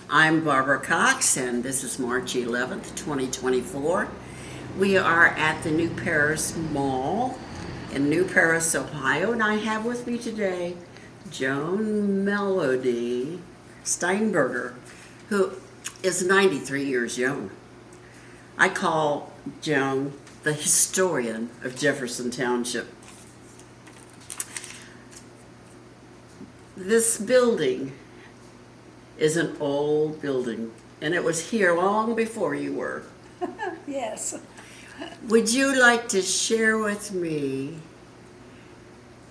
I'm Barbara Cox, and this is March 11th, 2024. We are at the New Paris Mall in New Paris, Ohio, and I have with me today Joan Melody Steinberger, who is 93 years young. I call Joan the historian of Jefferson Township. This building is an old building, and it was here long before you were. Yes. Would you like to share with me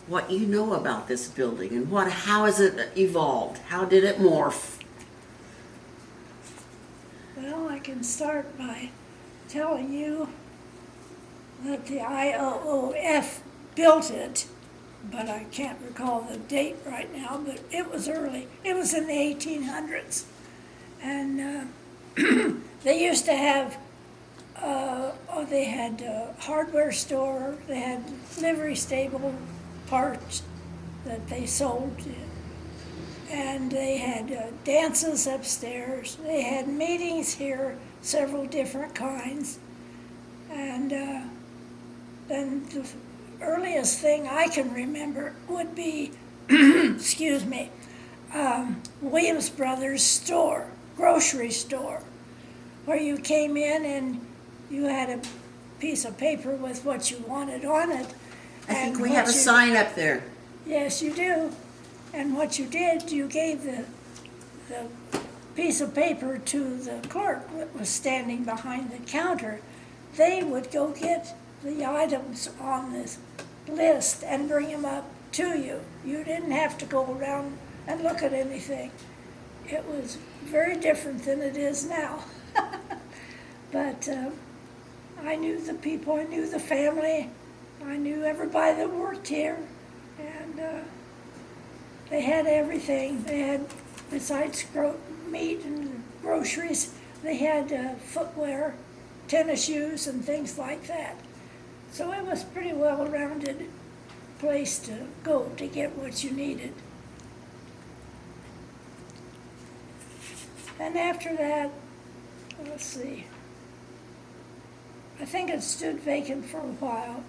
what you know about this building and how has it evolved? How did it morph? Well, I can start by telling you that the IOOF built it, but I can't recall the date right now, but it was early. It was in the 1800s. And they used to have, they had a hardware store, they had livery stable parts that they sold, and they had dances upstairs. They had meetings here, several different kinds. And then the earliest thing I can remember would be, excuse me, Williams Brothers store, grocery store, where you came in and you had a piece of paper with what you wanted on it. I think we have a sign up there. Yes, you do. And what you did, you gave the piece of paper to the clerk that was standing behind the counter. They would go get the items on this list and bring them up to you. You didn't have to go around and look at anything. It was very different than it is now. But I knew the people, I knew the family, I knew everybody that worked here, and they had everything. They had, besides meat and groceries, they had footwear, tennis shoes, and things like that. So it was a pretty well-rounded place to go to get what you needed. And after that, let's see, I think it stood vacant for a while.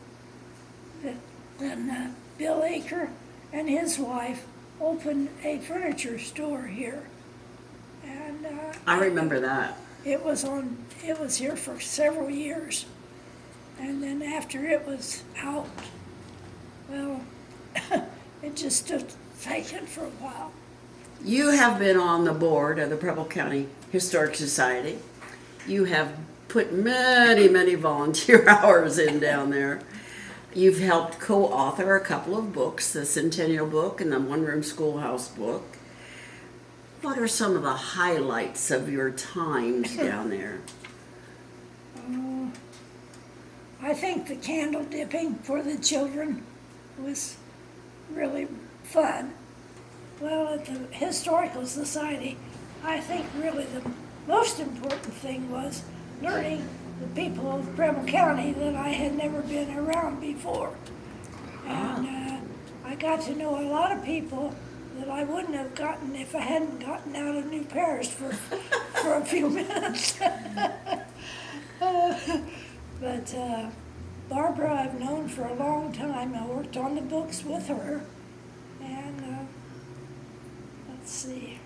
Then Bill Aker and his wife opened a furniture store here. And I remember that. It was here for several years. And then after it was out, well, it just stood vacant for a while. You have been on the board of the Preble County Historic Society. You have put many, many volunteer hours in down there. You've helped co-author a couple of books, the Centennial book and the One Room Schoolhouse book. What are some of the highlights of your times down there? I think the candle dipping for the children was really fun. Well, at the Historical Society, I think really the most important thing was learning the people of Preble County that I had never been around before. And I got to know a lot of people that I wouldn't have gotten if I hadn't gotten out of New Paris for a few minutes. But Barbara I've known for a long time. I worked on the books with her. And let's see.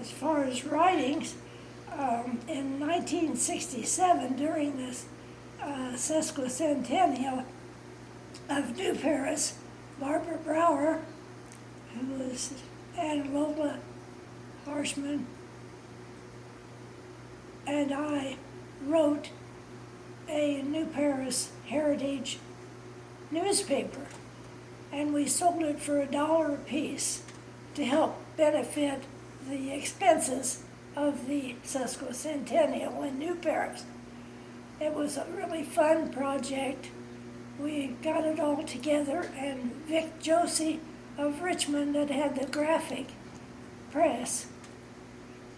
As far as writings, in 1967, during this sesquicentennial of New Paris, Barbara Brower, who was Anna Lola Harshman, and I wrote a New Paris Heritage newspaper, and we sold it for $1 a piece to help benefit the expenses of the sesquicentennial in New Paris. It was a really fun project. We got it all together, and Vic Josie of Richmond that had the graphic press,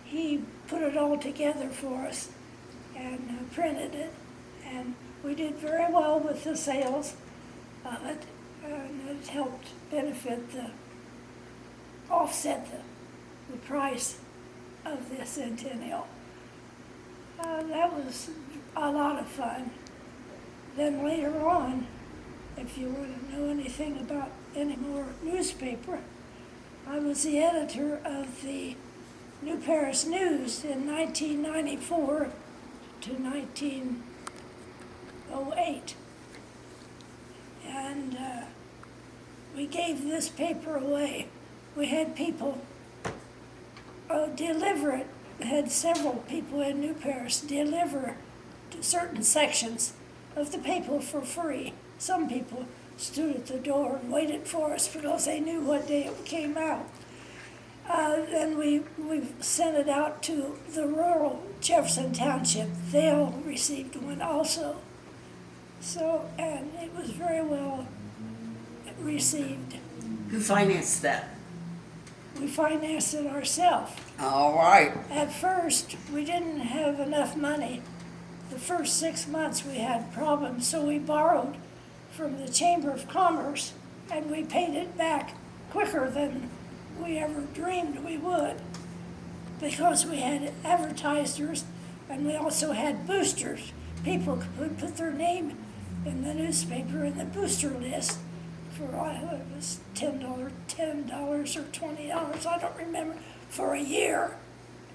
he put it all together for us and printed it, and we did very well with the sales of it, and it helped benefit offset the the price of the Centennial. That was a lot of fun. Then later on, if you want to know anything about any more newspaper, I was the editor of the New Paris News in 1994 to 1908. And we gave this paper away. We had people deliver it, had several people in New Paris deliver to certain sections of the paper for free. Some people stood at the door and waited for us because they knew what day it came out. Then we sent it out to the rural Jefferson Township. They all received one also. So, and it was very well received. Who financed that? We financed it ourselves. All right. At first, we didn't have enough money. The first 6 months we had problems, so we borrowed from the Chamber of Commerce, and we paid it back quicker than we ever dreamed we would, because we had advertisers and we also had boosters. People could put their name in the newspaper in the booster list for, it was $10 or $20, I don't remember, for a year.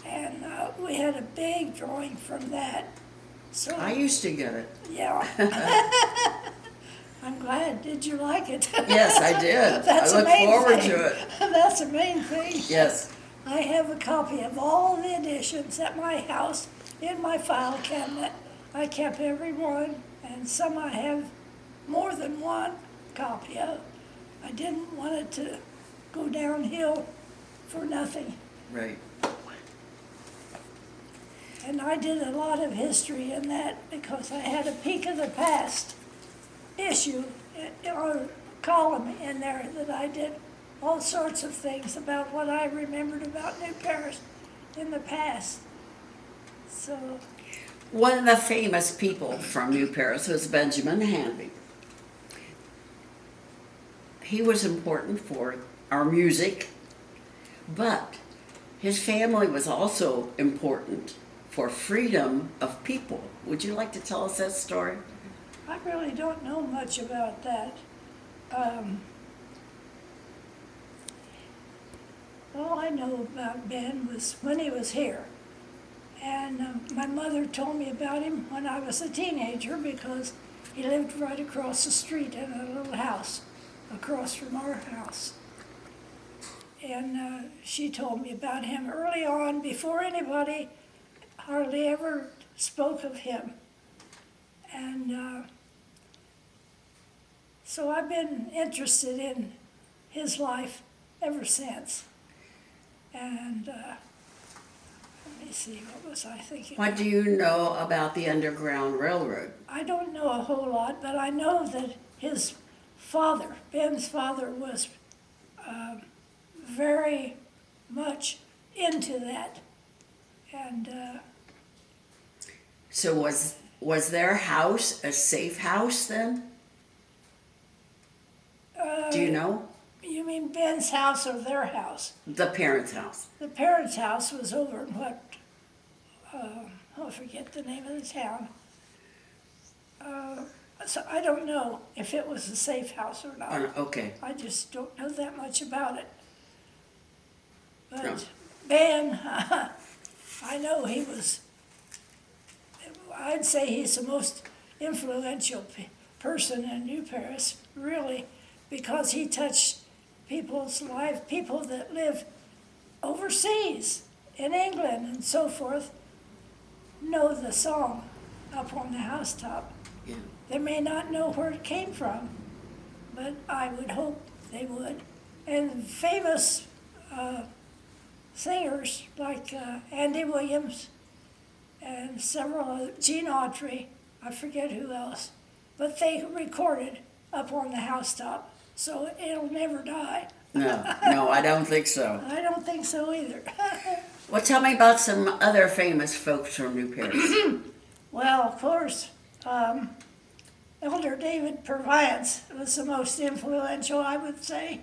And we had a big drawing from that. So I used to get it. yeah. I'm glad. Did you like it? Yes, I did. That's I look the main forward thing. to it. That's the main thing. Yes. I have a copy of all the editions at my house in my file cabinet. I kept every one, and some I have more than one copy of. I didn't want it to go downhill for nothing. Right. And I did a lot of history in that because I had a peek of the past issue or column in there that I did all sorts of things about what I remembered about New Paris in the past. So, One of the famous people from New Paris was Benjamin Hanby. He was important for our music, but his family was also important for freedom of people. Would you like to tell us that story? I really don't know much about that. All I know about Ben was when he was here. And my mother told me about him when I was a teenager because he lived right across the street in a little house across from our house. And she told me about him early on before anybody hardly ever spoke of him. And so I've been interested in his life ever since. And let me see, what was I thinking? What do you know about the Underground Railroad? I don't know a whole lot, but I know that his father, Ben's father, was very much into that. And So was their house a safe house then? Do you know? you mean Ben's house or their house? The parents' house. The parents' house was over in what, I forget the name of the town. So I don't know if it was a safe house or not. Okay. I just don't know that much about it. But No. Ben, I know he was, I'd say he's the most influential person in New Paris, really, because he touched people's life, people that live overseas, in England and so forth, know the song Up on the Housetop. Yeah. They may not know where it came from, but I would hope they would. And famous singers like Andy Williams and several, Gene Autry, I forget who else, but they recorded Up on the Housetop, so it'll never die. No, I don't think so. I don't think so either. Well, tell me about some other famous folks from New Paris. Well, of course, Elder David Purviance was the most influential, I would say.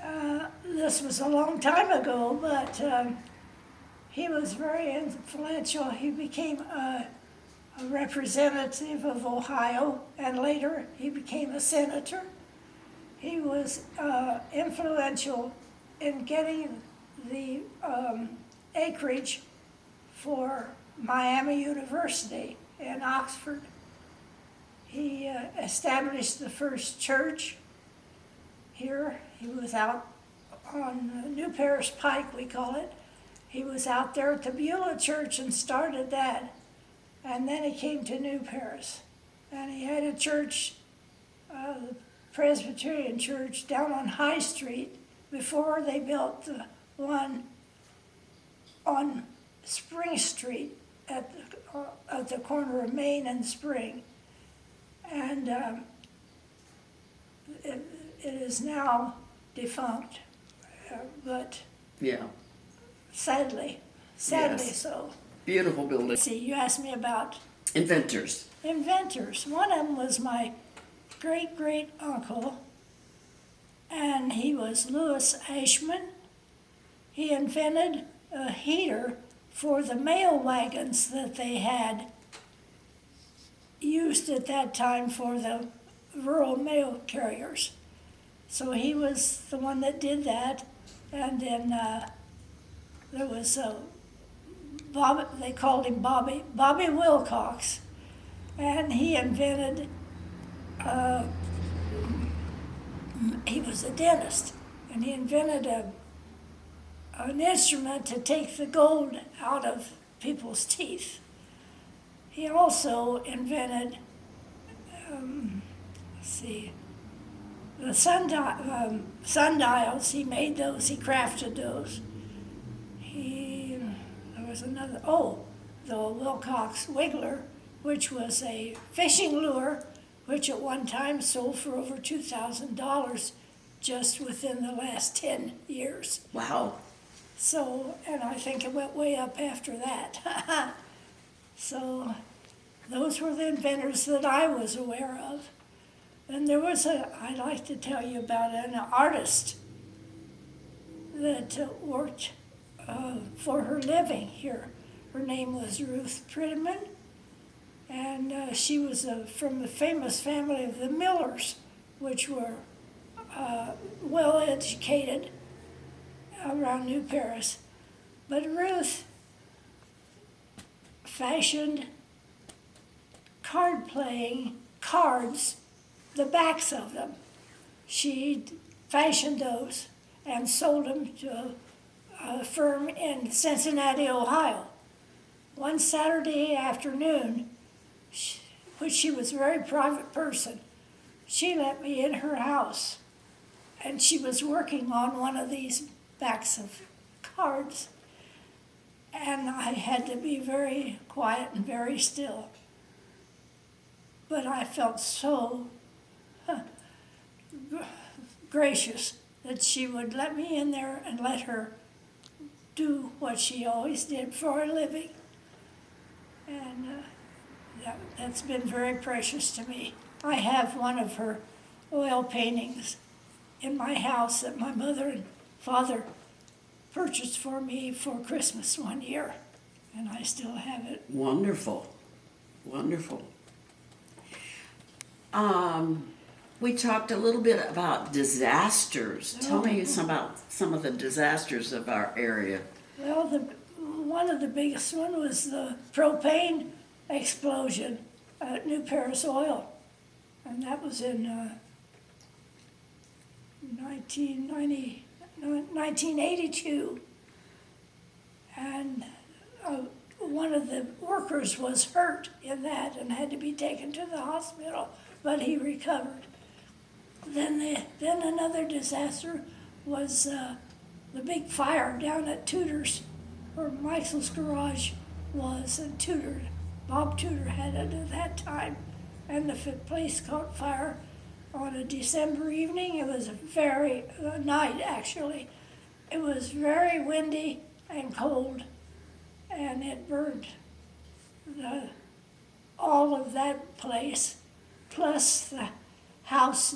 The this was a long time ago, but he was very influential. He became a representative of Ohio, and later he became a senator. He was influential in getting the acreage for Miami University in Oxford. He established the first church here. He was out on New Parish Pike, we call it. He was out there at the Beulah Church and started that. And then he came to New Paris. And he had a church, the Presbyterian Church, down on High Street before they built the one on Spring Street at the corner of Main and Spring. And it is now defunct, but Yeah. sadly Yes. so. Beautiful building. See, you asked me about Inventors. inventors. One of them was my great uncle, and he was Louis Ashman. He invented a heater for the mail wagons that they had used at that time for the rural mail carriers. So he was the one that did that. And then there was Bob, they called him Bobby Wilcox, and he invented, he was a dentist, and he invented an instrument to take the gold out of people's teeth. He also invented, the sundials. He made those, he crafted those. There was another, the Wilcox Wiggler, which was a fishing lure, which at one time sold for over $2,000 just within the last 10 years. Wow. So, and I think it went way up after that. So, those were the inventors that I was aware of. And there was I'd like to tell you about an artist that worked for her living here. Her name was Ruth Prettyman, and she was from the famous family of the Millers, which were well educated around New Paris. But Ruth fashioned card-playing cards, the backs of them. She fashioned those and sold them to a firm in Cincinnati, Ohio. One Saturday afternoon, which she was a very private person, she let me in her house, and she was working on one of these backs of cards. And I had to be very quiet and very still. But I felt so gracious that she would let me in there and let her do what she always did for a living. And that's been very precious to me. I have one of her oil paintings in my house that my mother and father purchased for me for Christmas one year, and I still have it. Wonderful. Wonderful. We talked a little bit about disasters. Tell me about some of the disasters of our area. Well, one of the biggest one was the propane explosion at New Paris Oil, and that was in 1982. And one of the workers was hurt in that and had to be taken to the hospital, but he recovered. Then another disaster was the big fire down at Tudor's, where Michael's garage was, and Bob Tudor had it at that time, and the place caught fire on a December evening. It was a night actually. It was very windy and cold, and it burned all of that place, plus the house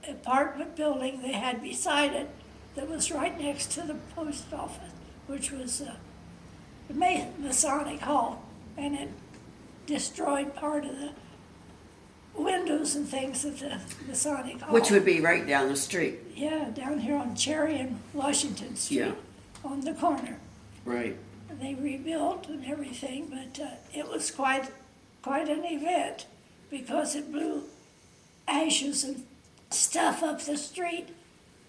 apartment building they had beside it that was right next to the post office, which was the Masonic Hall, and it destroyed part of the windows and things at the Masonic Hall. Which would be right down the street. Yeah, down here on Cherry and Washington Street, Yeah. on the corner. Right. They rebuilt and everything, but it was quite an event because it blew ashes and stuff up the street,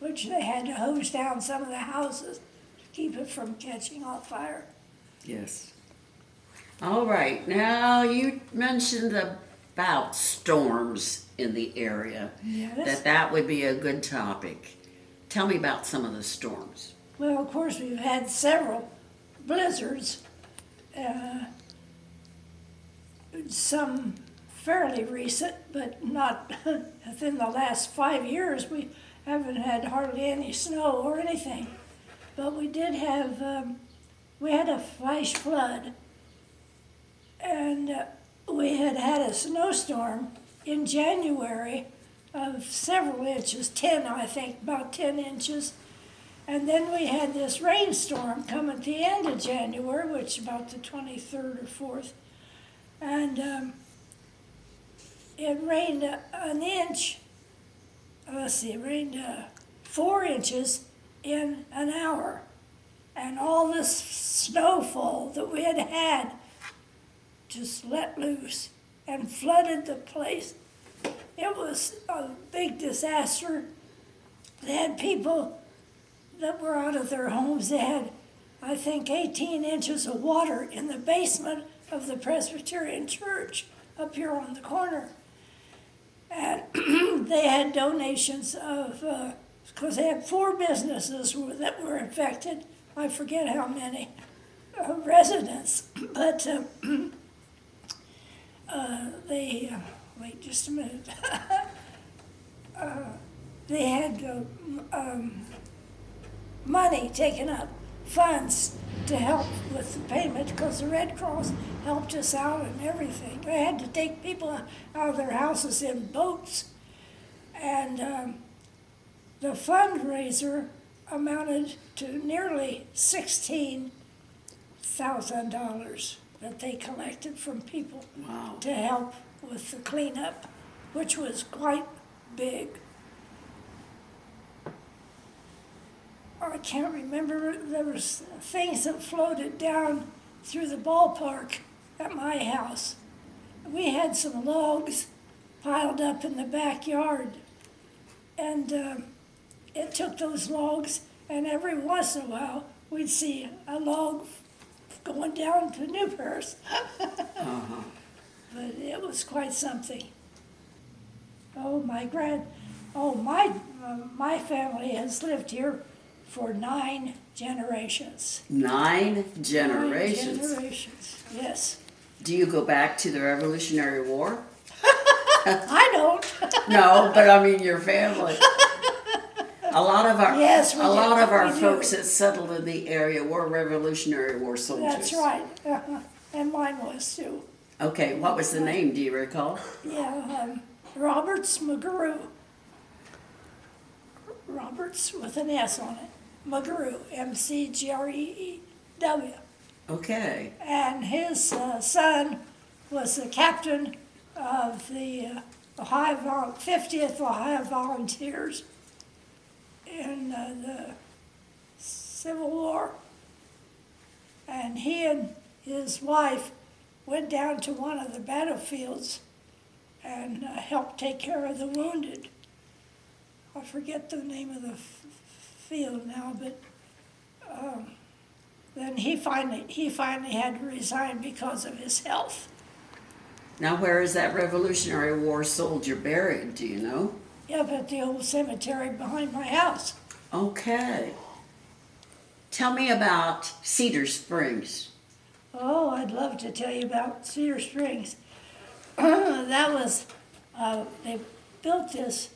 which they had to hose down some of the houses to keep it from catching on fire. Yes. All right. Now, you mentioned about storms in the area. Yes. That would be a good topic. Tell me about some of the storms. Well, of course, we've had several blizzards, some fairly recent, but not within the last 5 years. We haven't had hardly any snow or anything. But we did have, we had a flash flood, and we had a snowstorm in January of several inches, 10, I think, about 10 inches. And then we had this rainstorm come at the end of January, which is about the 23rd or 4th. And it rained an inch, it rained 4 inches in an hour. And all this snowfall that we had just let loose and flooded the place. It was a big disaster. They had people that were out of their homes. They had, I think, 18 inches of water in the basement of the Presbyterian church up here on the corner. And they had donations of, because they had 4 businesses that were affected. I forget how many residents, but wait just a minute. They had money taken up, funds to help with the payment, because the Red Cross helped us out and everything. They had to take people out of their houses in boats, and the fundraiser amounted to nearly $16,000 that they collected from people. Wow. To help with the cleanup, which was quite big. I can't remember, there was things that floated down through the ballpark at my house. We had some logs piled up in the backyard, and it took those logs, and every once in a while we'd see a log going down to New Paris. Uh-huh. But it was quite something. My family has lived here for 9 generations. 9 generations. 9 generations, yes. Do you go back to the Revolutionary War? I don't. No, but I mean your family. A lot of our Yes, we a do. lot of our We do. folks that settled in the area were Revolutionary War soldiers. That's right. And mine was too. Okay, what was the name? Do you recall? Yeah, Roberts McGrew. Roberts with an S on it. McGrew, McGrew. Okay. And his son was the captain of the 50th Ohio Volunteers in the Civil War. And he and his wife went down to one of the battlefields and helped take care of the wounded. I forget the name of the field now, but then he finally had to resign because of his health. Now, where is that Revolutionary War soldier buried? Do you know? Up at the old cemetery behind my house. Okay. Tell me about Cedar Springs. Oh, I'd love to tell you about Cedar Springs. That was, they built this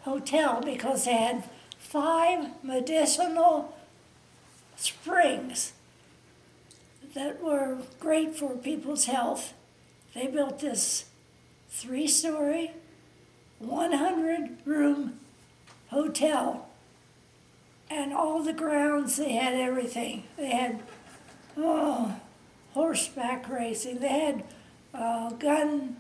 hotel because they had 5 medicinal springs that were great for people's health. They built this 3-story, 100-room hotel, and all the grounds, they had everything. They had horseback racing. They had gun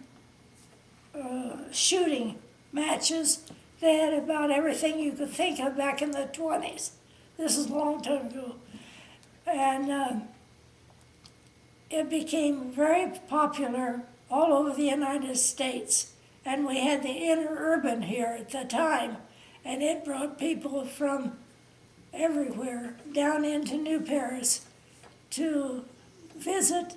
shooting matches. They had about everything you could think of back in the 20s. This is a long time ago. And it became very popular all over the United States. And we had the interurban here at the time, and it brought people from everywhere down into New Paris to visit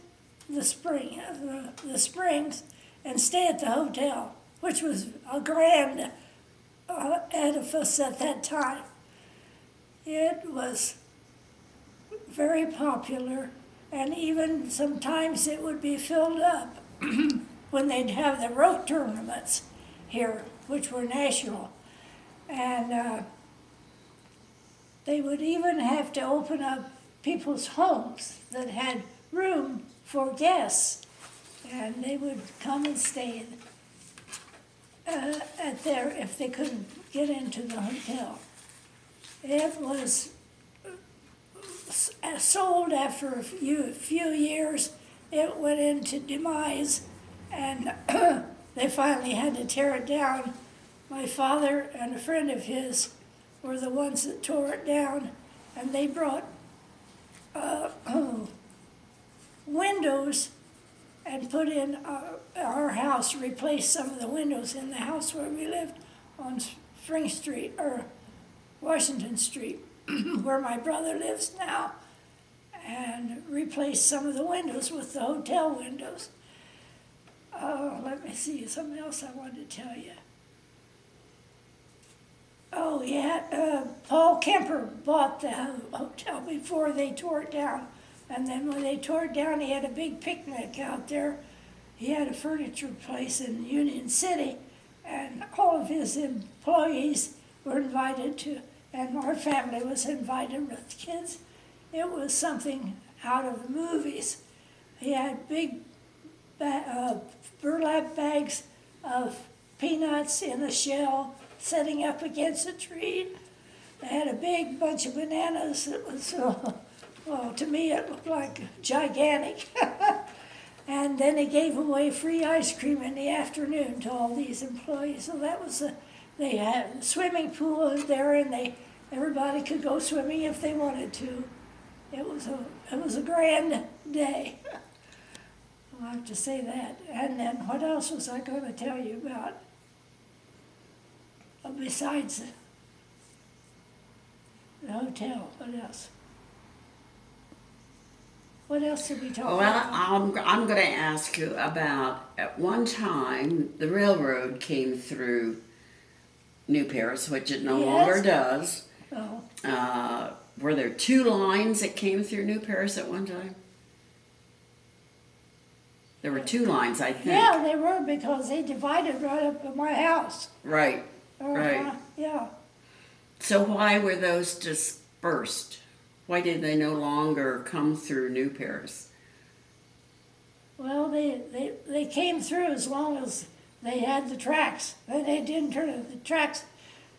the springs and stay at the hotel, which was a grand edifice at that time. It was very popular, and even sometimes it would be filled up when they'd have the road tournaments here, which were national. And they would even have to open up people's homes that had room for guests, and they would come and stay at there if they couldn't get into the hotel. It was sold after a few years. It went into demise, and they finally had to tear it down. My father and a friend of his were the ones that tore it down, and they brought windows and put in our house, replaced some of the windows in the house where we lived on Spring Street, or Washington Street, where my brother lives now, and replaced some of the windows with the hotel windows. Let me see, something else I wanted to tell you. Oh, yeah, Paul Kemper bought the hotel before they tore it down. And then when they tore it down, he had a big picnic out there. He had a furniture place in Union City, and all of his employees were invited to, and our family was invited with kids. It was something out of the movies. He had big burlap bags of peanuts in a shell setting up against a tree. They had a big bunch of bananas that was, well, to me it looked like gigantic. And then they gave away free ice cream in the afternoon to all these employees. So that was they had a swimming pool there, and everybody could go swimming if they wanted to. It was a grand day. I'll have to say that. And then what else was I going to tell you about? Besides the hotel, what else? What else did we talk Well, about? I'm going to ask you about, at one time, the railroad came through New Paris, which it no Yes. longer does. Oh, Were there 2 lines that came through New Paris at one time? There were 2 lines, I think. yeah, they were, because they divided right up at my house. Right, right. Yeah. So why were those dispersed? Why did they no longer come through New Paris? Well, they came through as long as they had the tracks. They didn't turn the tracks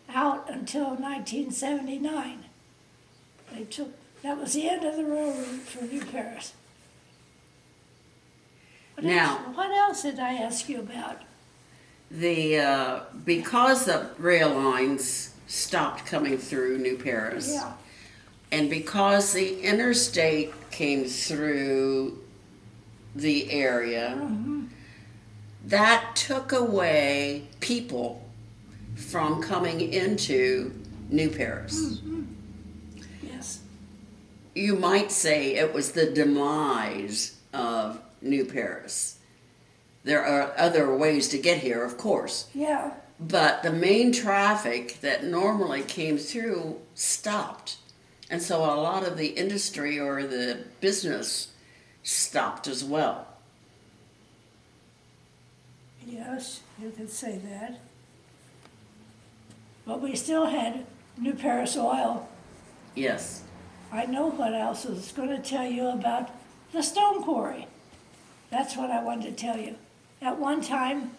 out until 1979. That was the end of the railroad for New Paris. What else did I ask you about? Because the rail lines stopped coming through New Paris, Yeah. and because the interstate came through the area, that took away people from coming into New Paris. Yes. You might say it was the demise of New Paris. There are other ways to get here, of course, Yeah. but the main traffic that normally came through stopped. And so a lot of the industry or the business stopped as well. Yes, you could say that. But we still had New Paris oil. Yes. I know what else I was going to tell you about the stone quarry. That's what I wanted to tell you. At one time,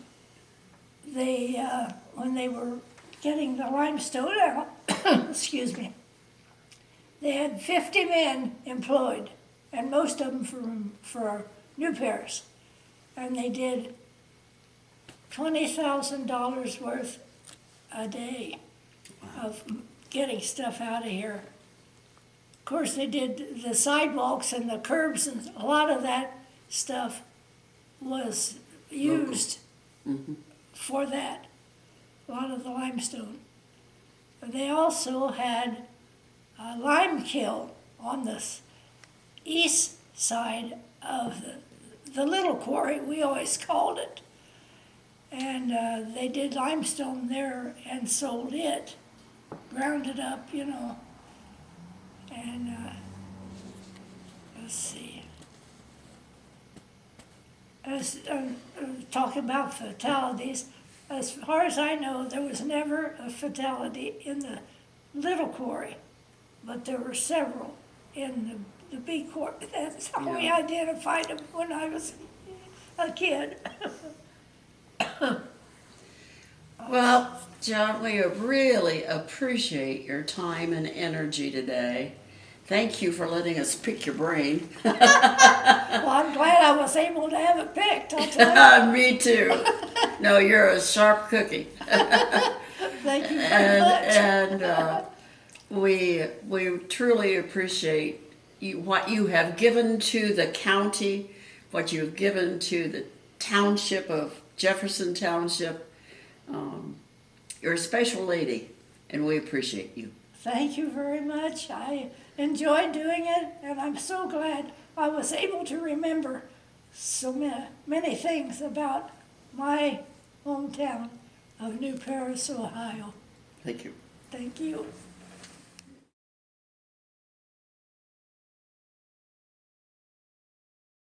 when they were getting the limestone out, excuse me, They had 50 men employed, and most of them for New Paris. And they did $20,000 worth a day of getting stuff out of here. Of course, they did the sidewalks and the curbs, and a lot of that stuff was used for that, a lot of the limestone. They also had a lime kiln on the east side of the little quarry, we always called it. And they did limestone there and sold it, ground it up, you know. And let's see. As talking about fatalities, as far as I know, there was never a fatality in the little quarry, but there were several in the big quarry. That's how we identified them when I was a kid. Well, Joan, we really appreciate your time and energy today. Thank you for letting us pick your brain. Well, I'm glad I was able to have it picked, I'll tell you. Me too. No, you're a sharp cookie. Thank you very much. And we truly appreciate what you have given to the county, what you've given to the township of Jefferson Township. You're a special lady, and we appreciate you. Thank you very much. I enjoyed doing it, and I'm so glad I was able to remember so many things about my hometown of New Paris, Ohio. Thank you. Thank you.